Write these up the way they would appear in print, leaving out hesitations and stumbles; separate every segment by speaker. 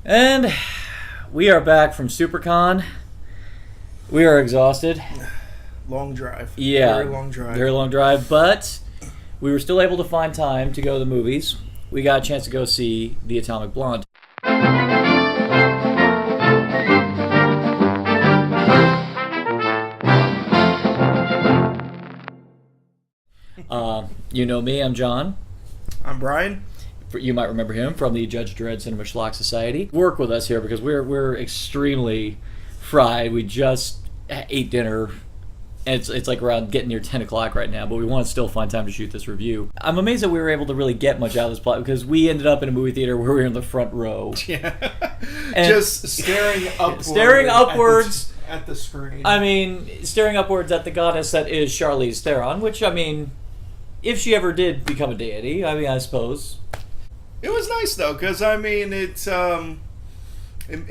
Speaker 1: And we are back from SuperCon. We are exhausted.
Speaker 2: Long drive.
Speaker 1: Yeah.
Speaker 2: Very long drive.
Speaker 1: Very long drive, but we were still able to find time to go to the movies. We got a chance to go see The Atomic Blonde. You know me, I'm John.
Speaker 2: I'm Brian.
Speaker 1: You might remember him from the Judge Dredd Cinema Schlock Society. Work with us here because we're extremely fried. We just ate dinner. It's like around getting near 10 o'clock right now, but we want to still find time to shoot this review. I'm amazed that we were able to really get much out of this plot because we ended up in a movie theater where we were in the front row.
Speaker 2: Yeah. Just staring upwards.
Speaker 1: Staring upwards.
Speaker 2: At the screen.
Speaker 1: I mean, staring upwards at the goddess that is Charlize Theron, which, I mean, if she ever did become a deity, I suppose.
Speaker 2: It was nice, though, because, I mean, it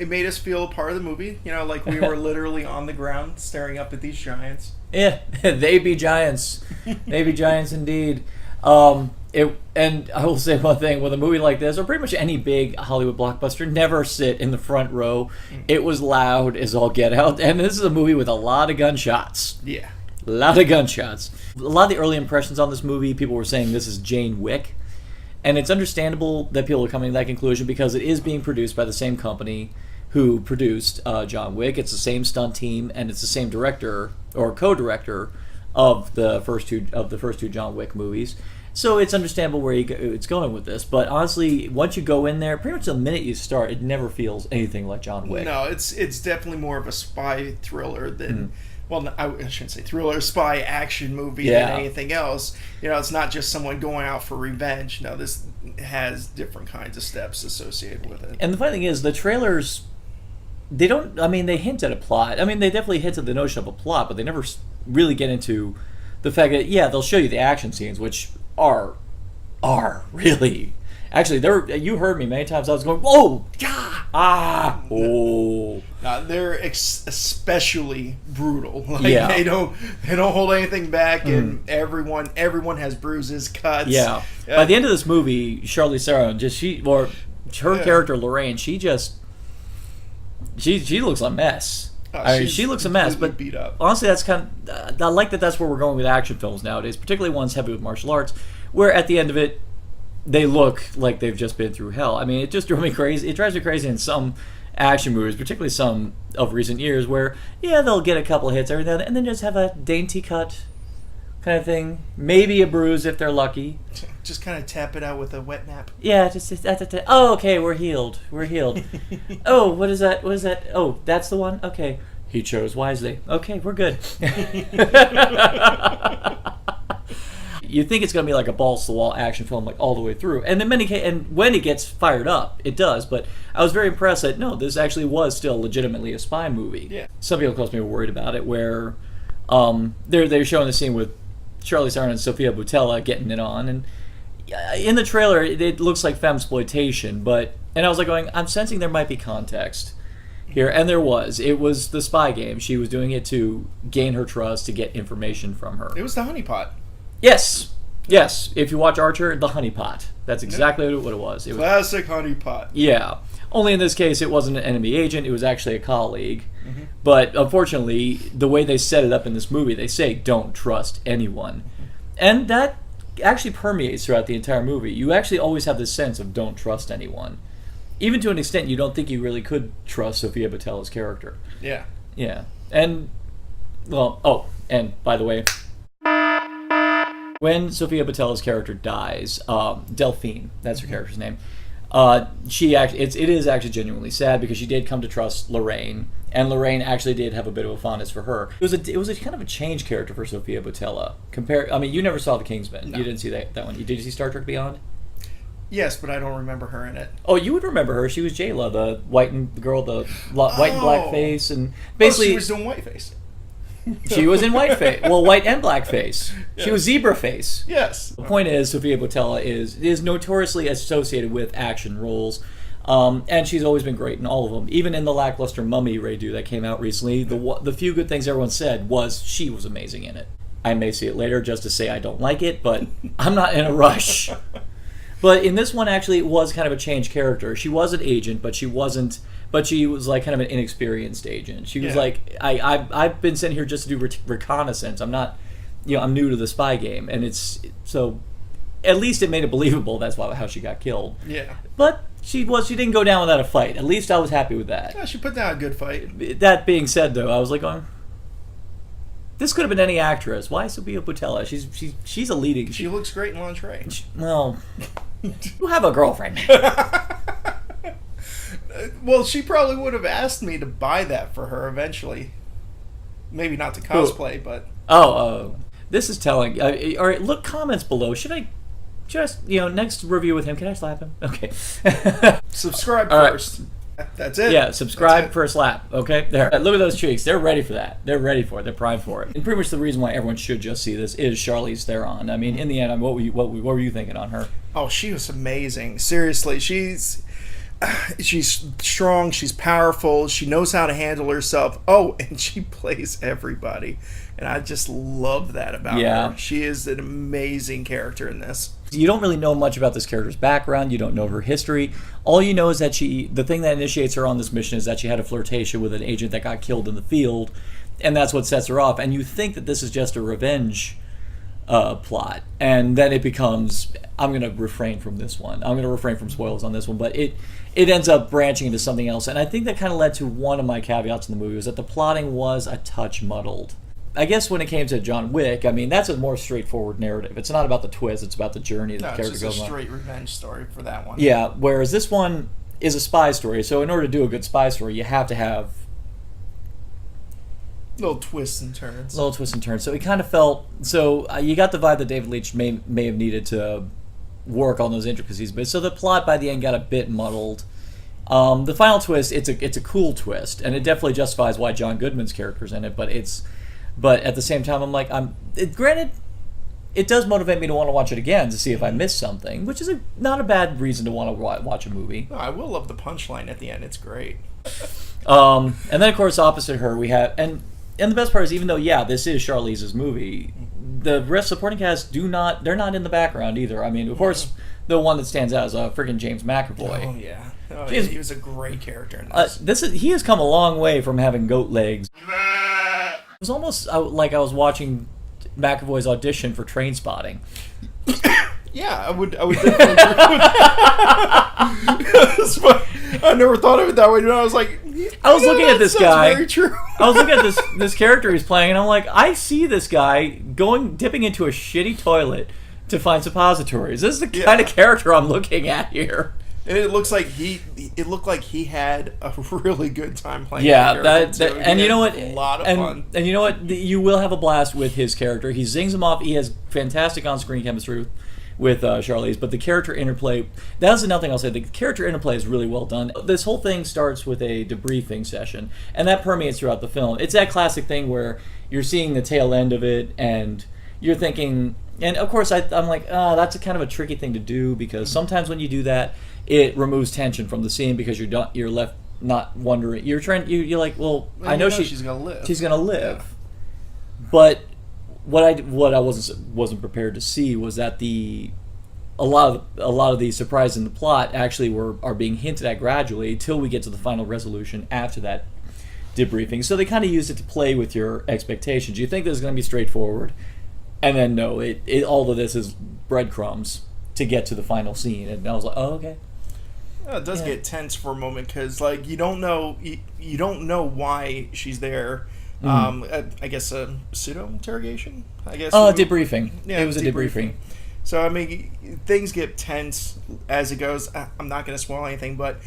Speaker 2: made us feel a part of the movie. You know, like we were literally on the ground staring up at these giants.
Speaker 1: Yeah, they be giants. They be giants indeed. And I will say one thing, with a movie like this, or pretty much any big Hollywood blockbuster, never sit in the front row. It was loud as all get out, and this is a movie with a lot of gunshots.
Speaker 2: Yeah.
Speaker 1: A lot of gunshots. A lot of the early impressions on this movie, people were saying this is John Wick. And it's understandable that people are coming to that conclusion because it is being produced by the same company who produced John Wick. It's the same stunt team, and it's the same director or co-director of the first two John Wick movies. So it's understandable where it's going with this. But honestly, once you go in there, pretty much the minute you start, it never feels anything like John Wick.
Speaker 2: No, it's definitely more of a spy thriller than... Well, I shouldn't say thriller, spy action movie than anything else. You know, it's not just someone going out for revenge. No, this has different kinds of steps associated with it.
Speaker 1: And the funny thing is, the trailers, they hint at a plot. I mean, they definitely hint at the notion of a plot, but they never really get into the fact that, they'll show you the action scenes, which are really... Actually, you heard me many times. I was going, whoa, oh.
Speaker 2: They're especially brutal. They don't hold anything back, and everyone has bruises, cuts.
Speaker 1: Yeah. By the end of this movie, Charlize Theron, her character Lorraine, she looks a mess. She looks a mess, but
Speaker 2: beat up.
Speaker 1: Honestly, that's I like that. That's where we're going with action films nowadays, particularly ones heavy with martial arts, where at the end of it, they look like they've just been through hell. I mean, it just drove me crazy. It drives me crazy in some action movies, particularly some of recent years, where, they'll get a couple of hits every now and then just have a dainty cut kind of thing. Maybe a bruise if they're lucky.
Speaker 2: Just kind of tap it out with a wet nap.
Speaker 1: Yeah, oh, okay, we're healed. Oh, what is that? Oh, that's the one? Okay. He chose wisely. Okay, we're good. You think it's going to be like a balls-to-the-wall action film, like all the way through, and in many cases, and when it gets fired up, it does. But I was very impressed that no, this actually was still legitimately a spy movie.
Speaker 2: Yeah.
Speaker 1: Some people, of course, were worried about it, where they're showing the scene with Charlize Theron and Sofia Boutella getting it on, and in the trailer it looks like femsploitation, and I was like going, I'm sensing there might be context here, and there was. It was the spy game. She was doing it to gain her trust, to get information from her.
Speaker 2: It was the honeypot.
Speaker 1: Yes. If you watch Archer, the honeypot. That's exactly what it was.
Speaker 2: Classic honeypot.
Speaker 1: Yeah. Only in this case, it wasn't an enemy agent. It was actually a colleague. Mm-hmm. But unfortunately, the way they set it up in this movie, they say, don't trust anyone. Mm-hmm. And that actually permeates throughout the entire movie. You actually always have this sense of don't trust anyone. Even to an extent, you don't think you really could trust Sofia Boutella's character.
Speaker 2: Yeah.
Speaker 1: Yeah. And, and by the way... When Sofia Boutella's character dies, Delphine, that's her character's name, it is actually genuinely sad because she did come to trust Lorraine, and Lorraine actually did have a bit of a fondness for her. It was a kind of a change character for Sofia Boutella. You never saw The Kingsman. No. You didn't see that one. Did you see Star Trek Beyond?
Speaker 2: Yes, but I don't remember her in it.
Speaker 1: Oh, you would remember her. She was Jayla, the white and black face, and basically
Speaker 2: she was doing whiteface.
Speaker 1: She was in whiteface. Well, white and blackface. Yes. She was zebra face.
Speaker 2: Yes.
Speaker 1: The point is, Sofia Boutella is notoriously associated with action roles, and she's always been great in all of them. Even in the lackluster Mummy redo that came out recently, the few good things everyone said was she was amazing in it. I may see it later just to say I don't like it, but I'm not in a rush. But in this one, actually, it was kind of a changed character. She was an agent, but she wasn't. But she was like kind of an inexperienced agent. She was like, I've been sent here just to do reconnaissance. I'm not, I'm new to the spy game, and it's so. At least it made it believable. That's how she got killed.
Speaker 2: Yeah.
Speaker 1: But she didn't go down without a fight. At least I was happy with that.
Speaker 2: Yeah, she put down a good fight.
Speaker 1: That being said, though, I was like going. This could have been any actress. Why Sophia Boutella? She's a leading.
Speaker 2: She looks great in lingerie.
Speaker 1: Well, you have a girlfriend.
Speaker 2: Well, she probably would have asked me to buy that for her eventually. Maybe not to cosplay, but...
Speaker 1: This is telling. All right, look, comments below. Should I just, next review with him, can I slap him? Okay.
Speaker 2: Subscribe first. Right. That's it.
Speaker 1: Yeah, subscribe for a slap. Okay? There. Look at those cheeks. They're ready for that. They're ready for it. They're primed for it. And pretty much the reason why everyone should just see this is Charlize Theron. I mean, in the end, what were you thinking on her?
Speaker 2: Oh, she was amazing. Seriously, she's strong, she's powerful, she knows how to handle herself. Oh, and she plays everybody. And I just love that about her. She is an amazing character in this.
Speaker 1: You don't really know much about this character's background. You don't know her history. All you know is that the thing that initiates her on this mission is that she had a flirtation with an agent that got killed in the field, and that's what sets her off. And you think that this is just a revenge plot, and then it becomes, I'm going to refrain from this one. I'm going to refrain from spoilers on this one, but it ends up branching into something else. And I think that kind of led to one of my caveats in the movie, was that the plotting was a touch muddled. I guess when it came to John Wick, I mean, that's a more straightforward narrative. It's not about the twist, it's about the journey that the character goes on.
Speaker 2: It's just a straight revenge story for that one.
Speaker 1: Yeah, whereas this one is a spy story, so in order to do a good spy story, you have to have
Speaker 2: little twists and turns.
Speaker 1: So it kind of felt, you got the vibe that David Leitch may have needed to work on those intricacies, but so the plot by the end got a bit muddled. The final twist, it's a cool twist, and it definitely justifies why John Goodman's character's in it, but at the same time, I'm like, granted, it does motivate me to want to watch it again to see if I missed something, which is not a bad reason to want to watch a movie.
Speaker 2: No, I will love the punchline at the end. It's great.
Speaker 1: And then, of course, opposite her, we have... And the best part is, even though, this is Charlize's movie, the rest supporting cast they're not in the background either. I mean, of course, the one that stands out is freaking James McAvoy.
Speaker 2: Oh, yeah. He was a great character in this.
Speaker 1: He has come a long way from having goat legs. It was almost like I was watching McAvoy's audition for Trainspotting.
Speaker 2: Yeah, I would definitely agree with that. I never thought of it that way. I was like,
Speaker 1: I was looking at this guy.
Speaker 2: Very true.
Speaker 1: I was looking at this character he's playing, and I'm like, I see this guy dipping into a shitty toilet to find suppositories. This is the kind of character I'm looking at here.
Speaker 2: And it looks like it looked like he had a really good time playing.
Speaker 1: Yeah, and you know what?
Speaker 2: A lot of fun.
Speaker 1: And you know what? You will have a blast with his character. He zings him off. He has fantastic on-screen chemistry with Charlize, but the character interplay, that's another thing I'll say. The character interplay is really well done. This whole thing starts with a debriefing session, and that permeates throughout the film. It's that classic thing where you're seeing the tail end of it, and you're thinking, and of course I'm like, that's a kind of a tricky thing to do, because sometimes when you do that, it removes tension from the scene, because you're left not wondering. You're like, well, I know she's
Speaker 2: gonna live.
Speaker 1: She's gonna live. Yeah. But what I wasn't prepared to see was that a lot of the surprises in the plot actually are being hinted at gradually till we get to the final resolution after that debriefing. So they kind of used it to play with your expectations. You think this is going to be straightforward, and then no, all of this is breadcrumbs to get to the final scene. And I was like, oh, okay.
Speaker 2: It does get tense for a moment, because you don't know why she's there. I guess a pseudo interrogation. I guess.
Speaker 1: Debriefing.
Speaker 2: Yeah,
Speaker 1: it was a debriefing.
Speaker 2: So I mean, things get tense as it goes. I'm not going to spoil anything, but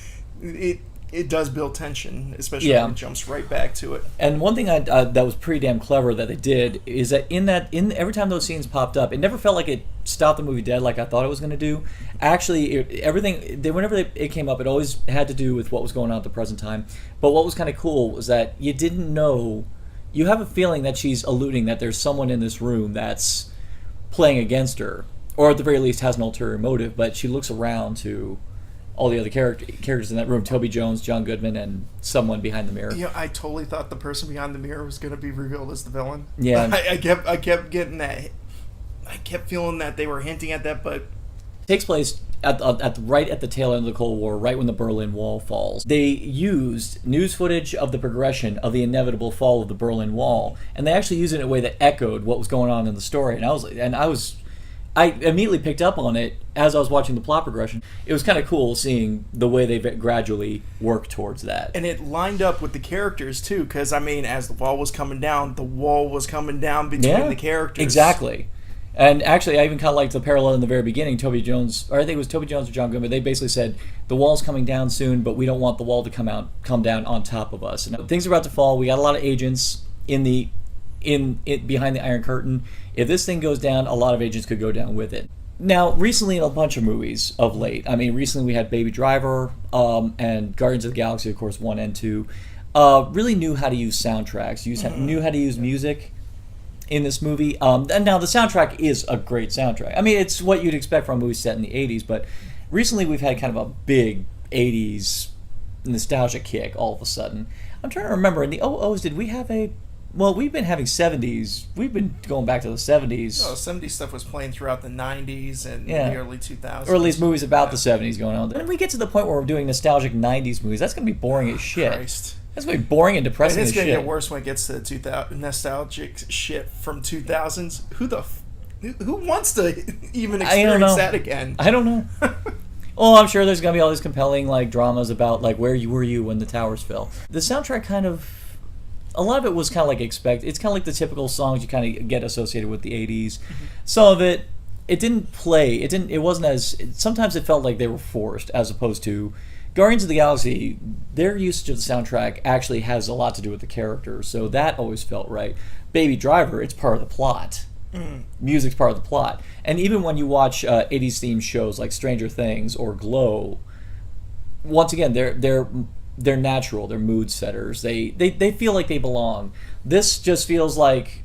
Speaker 2: it does build tension, especially when it jumps right back to it. And
Speaker 1: one thing that was pretty damn clever that they did is that in every time those scenes popped up, it never felt like it stopped the movie dead like I thought it was going to do. Actually, whenever it came up, it always had to do with what was going on at the present time. But what was kind of cool was that you didn't know. You have a feeling that she's alluding that there's someone in this room that's playing against her, or at the very least has an ulterior motive. But she looks around to all the other characters in that room: Toby Jones, John Goodman, and someone behind the mirror.
Speaker 2: Yeah, I totally thought the person behind the mirror was going to be revealed as the villain.
Speaker 1: Yeah,
Speaker 2: I kept getting that. I kept feeling that they were hinting at that, but
Speaker 1: it takes place right at the tail end of the Cold War, right when the Berlin Wall falls. They used news footage of the progression of the inevitable fall of the Berlin Wall, and they actually used it in a way that echoed what was going on in the story. And I immediately picked up on it as I was watching the plot progression. It was kind of cool seeing the way they gradually worked towards that.
Speaker 2: And it lined up with the characters, too, because, I mean, as the wall was coming down, the wall was coming down between the characters.
Speaker 1: Exactly. And actually, I even kind of liked the parallel in the very beginning. Toby Jones, or I think it was Toby Jones or John Goodman, they basically said, the wall's coming down soon, but we don't want the wall to come down on top of us. And things are about to fall. We got a lot of agents behind the Iron Curtain. If this thing goes down, a lot of agents could go down with it. Now, recently in a bunch of movies of late, I mean, recently we had Baby Driver and Guardians of the Galaxy, of course, 1 and 2, really knew how to use soundtracks, knew how to use music in this movie. And now the soundtrack is a great soundtrack. I mean, it's what you'd expect from a movie set in the 80s, but recently we've had kind of a big 80s nostalgia kick all of a sudden. I'm trying to remember, in the 00s, did we have a... Well, we've been having 70s. We've been going back to the 70s.
Speaker 2: Oh, 70s stuff was playing throughout the 90s and the early 2000s.
Speaker 1: Or at least movies about the 70s going on. When we get to the point where we're doing nostalgic 90s movies, that's going to be boring as shit.
Speaker 2: Christ.
Speaker 1: That's going to be boring and depressing as shit.
Speaker 2: And it's going to get worse when it gets to the nostalgic shit from 2000s. Who wants to even experience that again?
Speaker 1: I don't know. Oh, I'm sure there's going to be all these compelling dramas about where were you when the towers fell. The soundtrack kind of... A lot of it was kind of like expected. It's kind of like the typical songs you kind of get associated with the 80s. Mm-hmm. Some of it didn't play. It wasn't as... Sometimes it felt like they were forced, as opposed to Guardians of the Galaxy. Their usage of the soundtrack actually has a lot to do with the characters, so that always felt right. Baby Driver, it's part of the plot. Mm. Music's part of the plot. And even when you watch 80s themed shows like Stranger Things or Glow, once again, they're natural. They're mood setters. They feel like they belong. This just feels like...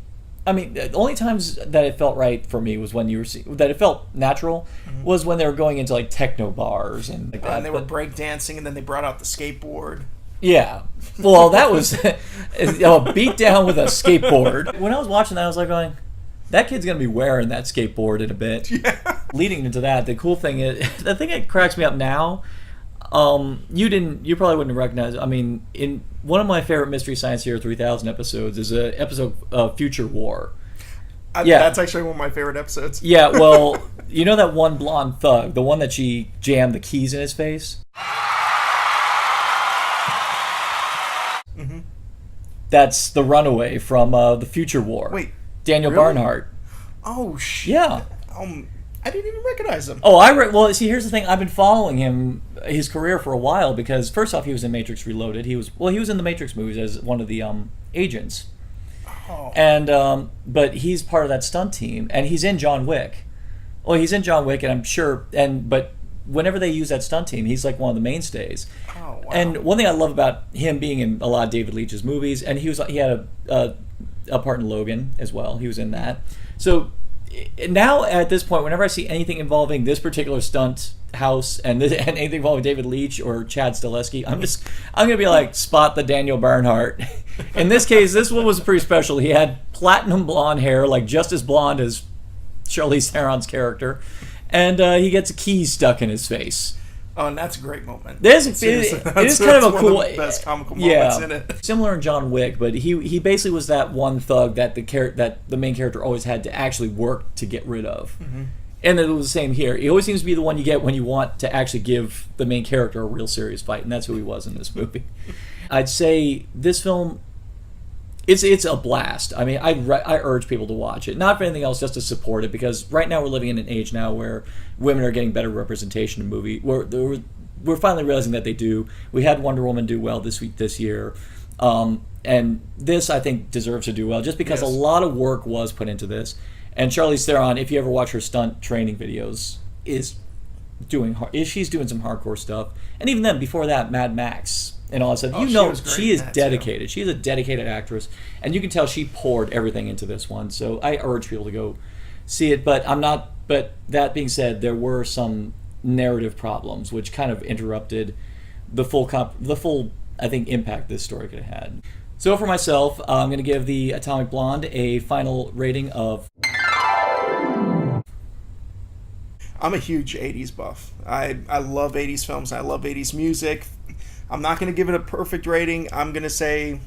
Speaker 1: I mean, the only times that it felt right for me was when that it felt natural was when they were going into techno bars and like that.
Speaker 2: And they were breakdancing, and then they brought out the skateboard.
Speaker 1: Yeah. Well, that was a beat down with a skateboard. When I was watching that, I was going, that kid's going to be wearing that skateboard in a bit. Yeah. Leading into that, the cool thing is, the thing that cracks me up now... you probably wouldn't recognize it. I mean, in one of my favorite Mystery Science Theater 3000 episodes is an episode of Future War.
Speaker 2: That's actually one of my favorite episodes.
Speaker 1: Yeah, well, you know that one blonde thug, the one that she jammed the keys in his face? Mm-hmm. That's the runaway from the Future War.
Speaker 2: Wait,
Speaker 1: Daniel
Speaker 2: really?
Speaker 1: Barnhart.
Speaker 2: Oh, shit.
Speaker 1: Yeah.
Speaker 2: I didn't even recognize him.
Speaker 1: Oh, well, see, here's the thing. I've been following his career for a while because, first off, he was in Matrix Reloaded. He was in the Matrix movies as one of the agents. Oh. And but he's part of that stunt team, and he's in John Wick. Well, he's in John Wick, and I'm sure, but whenever they use that stunt team, he's one of the mainstays. Oh, wow. And one thing I love about him being in a lot of David Leitch's movies, and he had a part in Logan as well. He was in that. So now at this point, whenever I see anything involving this particular stunt house and anything involving David Leitch or Chad Stahelski, I'm gonna be spot the Daniel Barnhart. In this case, this one was pretty special. He had platinum blonde hair, just as blonde as Charlize Theron's character, and he gets a key stuck in his face.
Speaker 2: Oh, and that's a great moment.
Speaker 1: It is kind of a cool...
Speaker 2: one of the best comical moments in it.
Speaker 1: Similar in John Wick, but he basically was that one thug that the main character always had to actually work to get rid of. Mm-hmm. And it was the same here. He always seems to be the one you get when you want to actually give the main character a real serious fight, and that's who he was in this movie. I'd say this film... It's a blast. I mean, I urge people to watch it. Not for anything else, just to support it, because right now we're living in an age now where women are getting better representation in movie. We're finally realizing that they do. We had Wonder Woman do well this year. And this, I think, deserves to do well, just because a lot of work was put into this. And Charlize Theron, if you ever watch her stunt training videos, she's doing some hardcore stuff. And even then, before that, Mad Max and all that stuff. She is dedicated. She's a dedicated actress, and you can tell she poured everything into this one. So I urge people to go see it. But that being said, there were some narrative problems which kind of interrupted the full I think impact this story could have had. So for myself, I'm going to give the Atomic Blonde a final rating of...
Speaker 2: I'm a huge 80s buff. I love 80s films. I love 80s music. I'm not going to give it a perfect rating. I'm going to say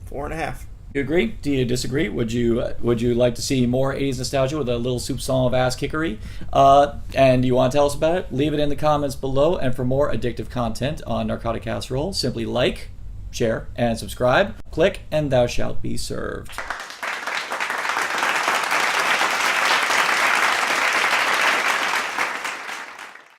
Speaker 2: 4.5.
Speaker 1: You agree? Do you disagree? Would you like to see more 80s nostalgia with a little soup song of ass kickery? And you want to tell us about it? Leave it in the comments below. And for more addictive content on Narcotic Casserole, simply like, share, and subscribe. Click, and thou shalt be served.